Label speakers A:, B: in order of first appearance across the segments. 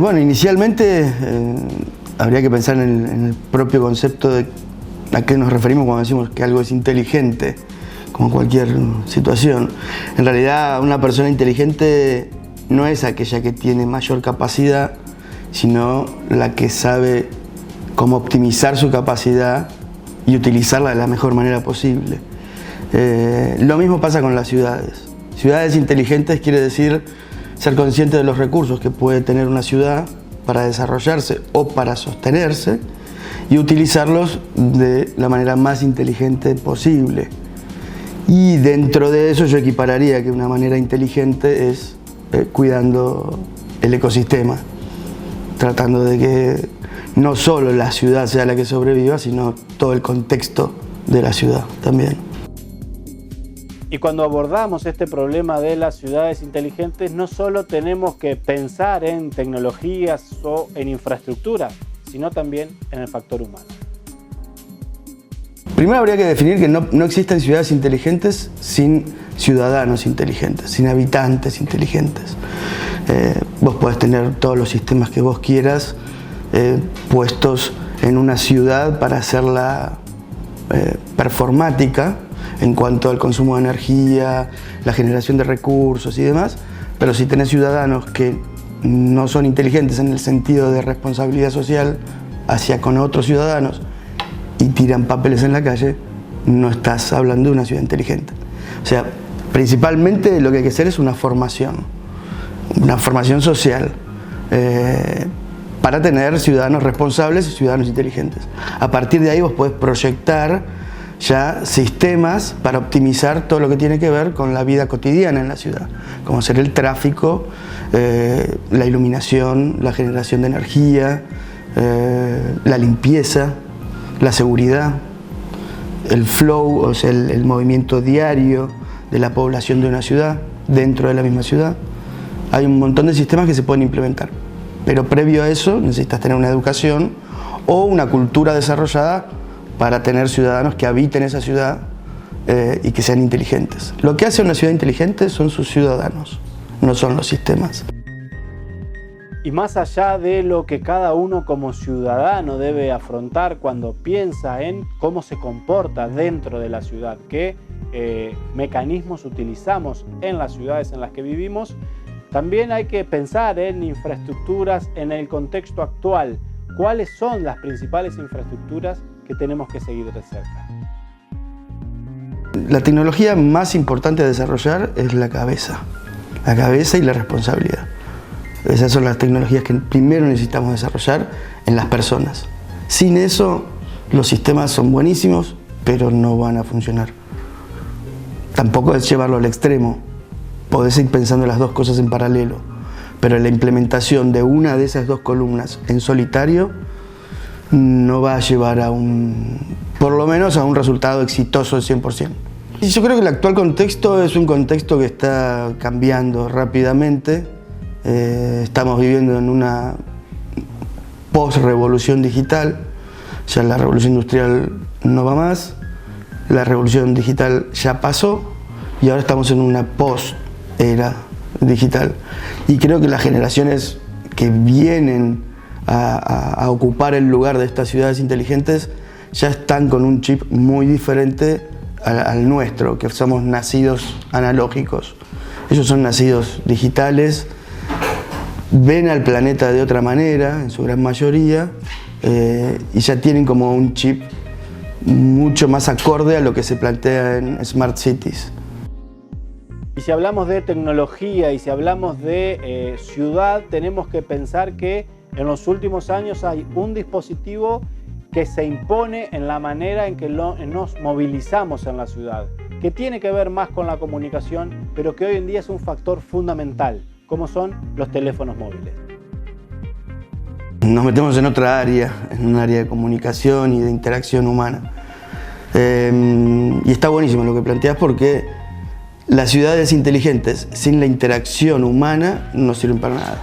A: Bueno, inicialmente habría que pensar en el propio concepto de a qué nos referimos cuando decimos que algo es inteligente, como cualquier situación. En realidad, una persona inteligente no es aquella que tiene mayor capacidad, sino la que sabe cómo optimizar su capacidad y utilizarla de la mejor manera posible. Lo mismo pasa con las ciudades. Ciudades inteligentes quiere decir ser consciente de los recursos que puede tener una ciudad para desarrollarse o para sostenerse y utilizarlos de la manera más inteligente posible. Y dentro de eso yo equipararía que una manera inteligente es cuidando el ecosistema, tratando de que no solo la ciudad sea la que sobreviva, sino todo el contexto de la ciudad también.
B: Y cuando abordamos este problema de las ciudades inteligentes, no solo tenemos que pensar en tecnologías o en infraestructura, sino también en el factor humano.
A: Primero habría que definir que no existen ciudades inteligentes sin ciudadanos inteligentes, sin habitantes inteligentes. Vos podés tener todos los sistemas que vos quieras puestos en una ciudad para hacerla performática en cuanto al consumo de energía, la generación de recursos y demás, pero si tenés ciudadanos que no son inteligentes en el sentido de responsabilidad social hacia con otros ciudadanos y tiran papeles en la calle, no estás hablando de una ciudad inteligente. O sea, principalmente lo que hay que hacer es una formación social para tener ciudadanos responsables y ciudadanos inteligentes. A partir de ahí vos podés proyectar ya sistemas para optimizar todo lo que tiene que ver con la vida cotidiana en la ciudad, como ser el tráfico, la iluminación, la generación de energía, la limpieza, la seguridad, el flow, o sea, el movimiento diario de la población de una ciudad, dentro de la misma ciudad. Hay un montón de sistemas que se pueden implementar, pero previo a eso necesitas tener una educación o una cultura desarrollada para tener ciudadanos que habiten esa ciudad y que sean inteligentes. Lo que hace una ciudad inteligente son sus ciudadanos, no son los sistemas.
B: Y más allá de lo que cada uno como ciudadano debe afrontar cuando piensa en cómo se comporta dentro de la ciudad, qué mecanismos utilizamos en las ciudades en las que vivimos, también hay que pensar en infraestructuras en el contexto actual. ¿Cuáles son las principales infraestructuras que tenemos que seguir de cerca?
A: La tecnología más importante a desarrollar es la cabeza y la responsabilidad. Esas son las tecnologías que primero necesitamos desarrollar en las personas. Sin eso, los sistemas son buenísimos, pero no van a funcionar. Tampoco es llevarlo al extremo. Podés ir pensando las dos cosas en paralelo, pero la implementación de una de esas dos columnas en solitario no va a llevar a por lo menos a un resultado exitoso del 100%. Y yo creo que el actual contexto es un contexto que está cambiando rápidamente. Estamos viviendo en una post-revolución digital. Ya la revolución industrial no va más, la revolución digital ya pasó y ahora estamos en una post-era digital. Y creo que las generaciones que vienen a ocupar el lugar de estas ciudades inteligentes ya están con un chip muy diferente al nuestro, que somos nacidos analógicos. Ellos son nacidos digitales, ven al planeta de otra manera, en su gran mayoría, y ya tienen como un chip mucho más acorde a lo que se plantea en Smart Cities.
B: Y si hablamos de tecnología y si hablamos de ciudad, tenemos que pensar que en los últimos años hay un dispositivo que se impone en la manera en que nos movilizamos en la ciudad, que tiene que ver más con la comunicación, pero que hoy en día es un factor fundamental, como son los teléfonos móviles.
A: Nos metemos en otra área, en un área de comunicación y de interacción humana. Y está buenísimo lo que planteas porque las ciudades inteligentes sin la interacción humana no sirven para nada.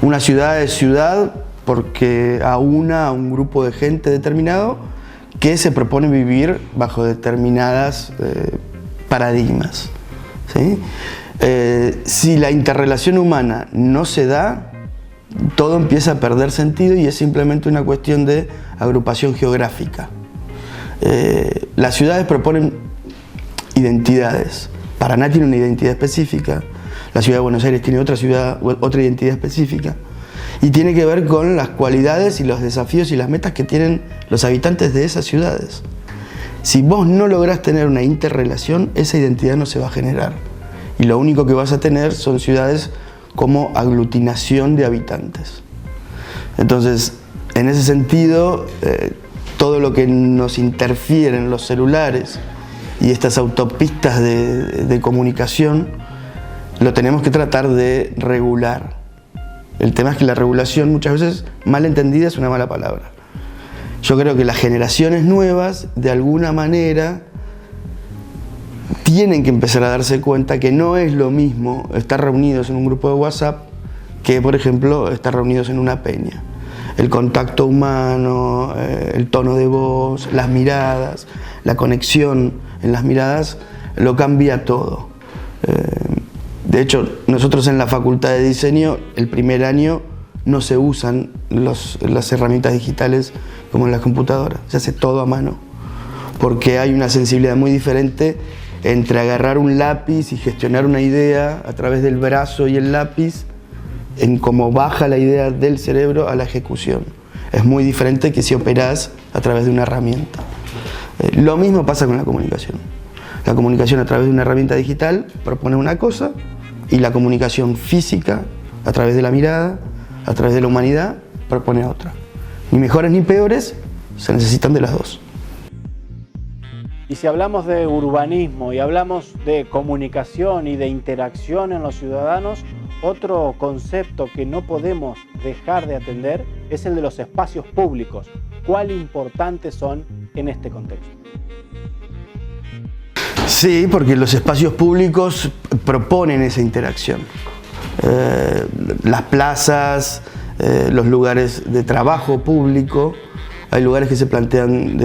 A: Una ciudad es ciudad porque aúna a un grupo de gente determinado que se propone vivir bajo determinadas paradigmas, ¿sí? Si la interrelación humana no se da, todo empieza a perder sentido y es simplemente una cuestión de agrupación geográfica. Las ciudades proponen identidades. Paraná tiene una identidad específica, la ciudad de Buenos Aires tiene otra identidad específica, y tiene que ver con las cualidades y los desafíos y las metas que tienen los habitantes de esas ciudades. Si vos no lográs tener una interrelación, esa identidad no se va a generar. Y lo único que vas a tener son ciudades como aglutinación de habitantes. Entonces, en ese sentido, todo lo que nos interfiere en los celulares y estas autopistas de comunicación, lo tenemos que tratar de regular. El tema es que la regulación muchas veces, mal entendida, es una mala palabra. Yo creo que las generaciones nuevas, de alguna manera, tienen que empezar a darse cuenta que no es lo mismo estar reunidos en un grupo de WhatsApp que, por ejemplo, estar reunidos en una peña. El contacto humano, el tono de voz, las miradas, la conexión en las miradas, lo cambia todo. De hecho, nosotros en la Facultad de Diseño, el primer año, no se usan las herramientas digitales como en las computadoras, se hace todo a mano, porque hay una sensibilidad muy diferente entre agarrar un lápiz y gestionar una idea a través del brazo y el lápiz, en cómo baja la idea del cerebro a la ejecución. Es muy diferente que si operás a través de una herramienta. Lo mismo pasa con la comunicación. La comunicación a través de una herramienta digital propone una cosa, y la comunicación física, a través de la mirada, a través de la humanidad, propone otra. Ni mejores ni peores, se necesitan de las dos.
B: Y si hablamos de urbanismo y hablamos de comunicación y de interacción en los ciudadanos, otro concepto que no podemos dejar de atender es el de los espacios públicos. ¿Cuál importantes son en este contexto?
A: Sí, porque los espacios públicos proponen esa interacción. Las plazas, los lugares de trabajo público, hay lugares que se plantean,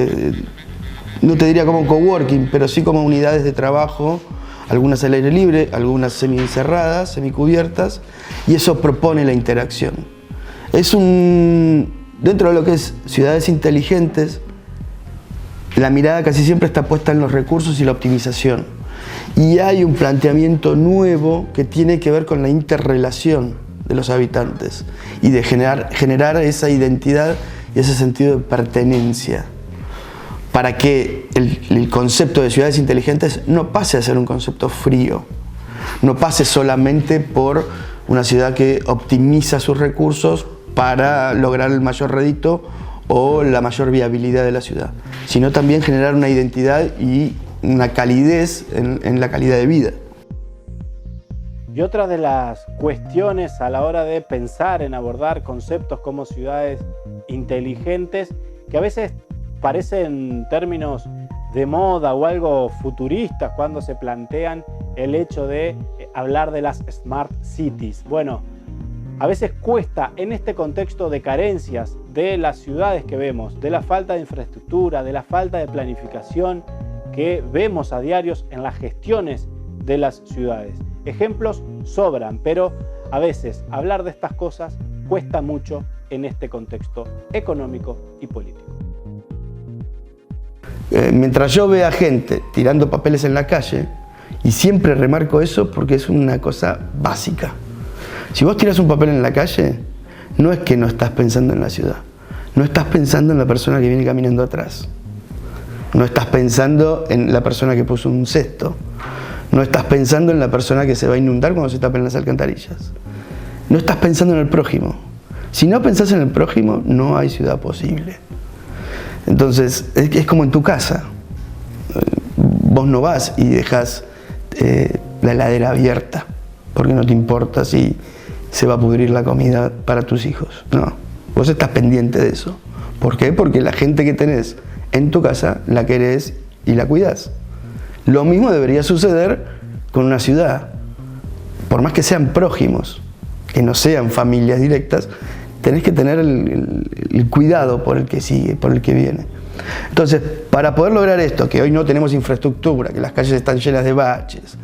A: no te diría como coworking, pero sí como unidades de trabajo, algunas al aire libre, algunas semi-encerradas, semicubiertas, y eso propone la interacción. Dentro de lo que es ciudades inteligentes, la mirada casi siempre está puesta en los recursos y la optimización. Y hay un planteamiento nuevo que tiene que ver con la interrelación de los habitantes y de generar esa identidad y ese sentido de pertenencia, para que el concepto de ciudades inteligentes no pase a ser un concepto frío, no pase solamente por una ciudad que optimiza sus recursos para lograr el mayor rédito o la mayor viabilidad de la ciudad, sino también generar una identidad y una calidez en la calidad de vida.
B: Y otra de las cuestiones a la hora de pensar en abordar conceptos como ciudades inteligentes, que a veces parecen términos de moda o algo futuristas cuando se plantean el hecho de hablar de las Smart Cities. Bueno, a veces cuesta en este contexto de carencias de las ciudades que vemos, de la falta de infraestructura, de la falta de planificación que vemos a diarios en las gestiones de las ciudades. Ejemplos sobran, pero a veces hablar de estas cosas cuesta mucho en este contexto económico y político.
A: Mientras yo vea gente tirando papeles en la calle, y siempre remarco eso porque es una cosa básica. Si vos tirás un papel en la calle, no es que no estás pensando en la ciudad, no estás pensando en la persona que viene caminando atrás, no estás pensando en la persona que puso un cesto, no estás pensando en la persona que se va a inundar cuando se tapen las alcantarillas, no estás pensando en el prójimo. Si no pensás en el prójimo, no hay ciudad posible. Entonces, es como en tu casa. Vos no vas y dejás la heladera abierta porque no te importa si se va a pudrir la comida para tus hijos. No, vos estás pendiente de eso. ¿Por qué? Porque la gente que tenés en tu casa la querés y la cuidás. Lo mismo debería suceder con una ciudad. Por más que sean prójimos, que no sean familias directas, tenés que tener el cuidado por el que sigue, por el que viene. Entonces, para poder lograr esto, que hoy no tenemos infraestructura, que las calles están llenas de baches,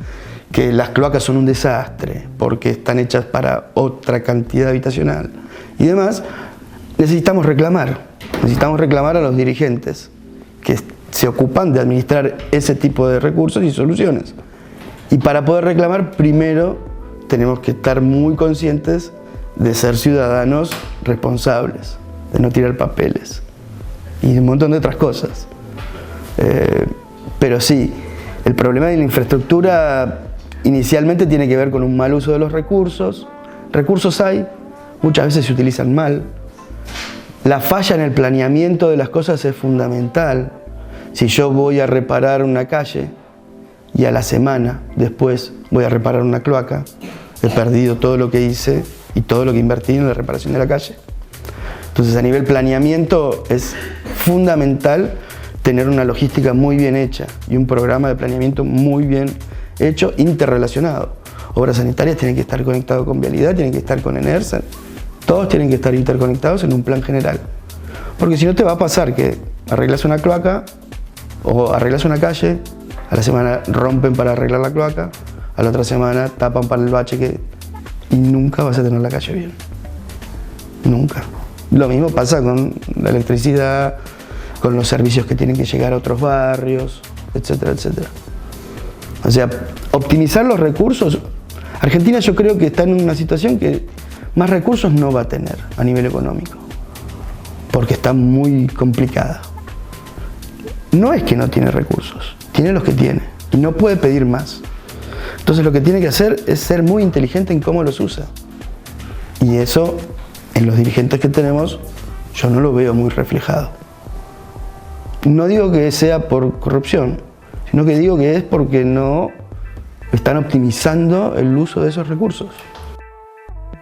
A: que las cloacas son un desastre porque están hechas para otra cantidad habitacional y demás, necesitamos reclamar a los dirigentes que se ocupan de administrar ese tipo de recursos y soluciones. Y para poder reclamar, primero tenemos que estar muy conscientes de ser ciudadanos responsables, de no tirar papeles y un montón de otras cosas. Pero sí, el problema de la infraestructura inicialmente tiene que ver con un mal uso de los recursos. Recursos hay, muchas veces se utilizan mal. La falla en el planeamiento de las cosas es fundamental. Si yo voy a reparar una calle y a la semana después voy a reparar una cloaca, he perdido todo lo que hice y todo lo que invertí en la reparación de la calle. Entonces, a nivel planeamiento es fundamental tener una logística muy bien hecha y un programa de planeamiento muy bien hecho, interrelacionado. Obras sanitarias tienen que estar conectados con vialidad, tienen que estar con ENERSA, todos tienen que estar interconectados en un plan general. Porque si no te va a pasar que arreglas una cloaca o arreglas una calle, a la semana rompen para arreglar la cloaca, a la otra semana tapan para el bache y nunca vas a tener la calle bien. Nunca. Lo mismo pasa con la electricidad, con los servicios que tienen que llegar a otros barrios, etcétera, etcétera. O sea, optimizar los recursos. Argentina yo creo que está en una situación que más recursos no va a tener a nivel económico, porque está muy complicada. No es que no tiene recursos, tiene los que tiene y no puede pedir más. Entonces lo que tiene que hacer es ser muy inteligente en cómo los usa. Y eso, en los dirigentes que tenemos, yo no lo veo muy reflejado. No digo que sea por corrupción, sino que digo que es porque no están optimizando el uso de esos recursos.